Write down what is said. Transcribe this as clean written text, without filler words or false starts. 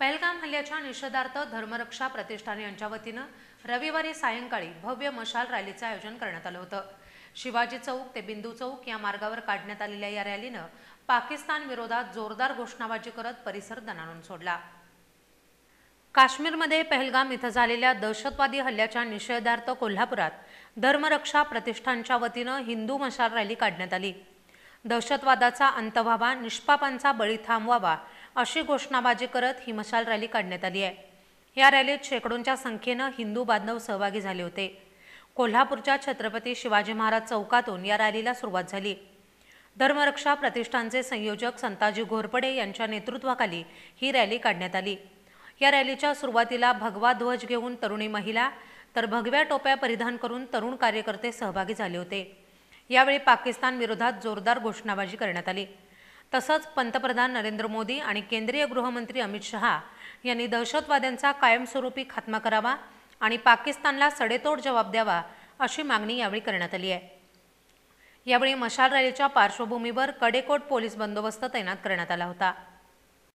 पहलगाम हल्ल्याच्या निषेधार्थ धर्मरक्षा प्रतिष्ठान यांच्या वतीनं रविवारी सायंकाळी भव्य मशाल रॅलीचं आयोजन करण्यात आलं होतं। शिवाजी चौक ते बिंदू चौक या मार्गावर काढण्यात आलेल्या या रॅलीनं पाकिस्तान विरोधात जोरदार घोषणाबाजी करत परिसर दणाणून सोडला। काश्मीरमध्ये पहलगाम इथं झालेल्या दहशतवादी हल्ल्याच्या निषेधार्थ कोल्हापुरात धर्मरक्षा प्रतिष्ठानच्या वतीनं हिंदू मशाल रॅली काढण्यात आली। दहशतवादाचा अंत व्हावा, निष्पापांचा बळी थांबवावा अशी घोषणाबाजी करत ही मशाल रॅली काढण्यात आली आहे। या रॅलीत शेकडोंच्या संख्येनं हिंदू बांधव सहभागी झाले होते। कोल्हापूरच्या छत्रपती शिवाजी महाराज चौकातून या रॅलीला सुरुवात झाली। धर्मरक्षा प्रतिष्ठानचे संयोजक संताजी घोरपडे यांच्या नेतृत्वाखाली ही रॅली काढण्यात आली। या रॅलीच्या सुरुवातीला भगवा ध्वज घेऊन तरुणी महिला तर भगव्या टोप्या परिधान करून तरुण कार्यकर्ते सहभागी झाले होते। यावेळी पाकिस्तान विरोधात जोरदार घोषणाबाजी करण्यात आली। तसंच पंतप्रधान नरेंद्र मोदी आणि केंद्रीय गृहमंत्री अमित शहा यांनी दहशतवाद्यांचा कायमस्वरूपी खात्मा करावा आणि पाकिस्तानला सडेतोड जवाब द्यावा अशी मागणी यावेळी करण्यात आली आहे। यावेळी मशाल रॅलीच्या पार्श्वभूमीवर कडेकोट पोलीस बंदोबस्त तैनात करण्यात आला होता।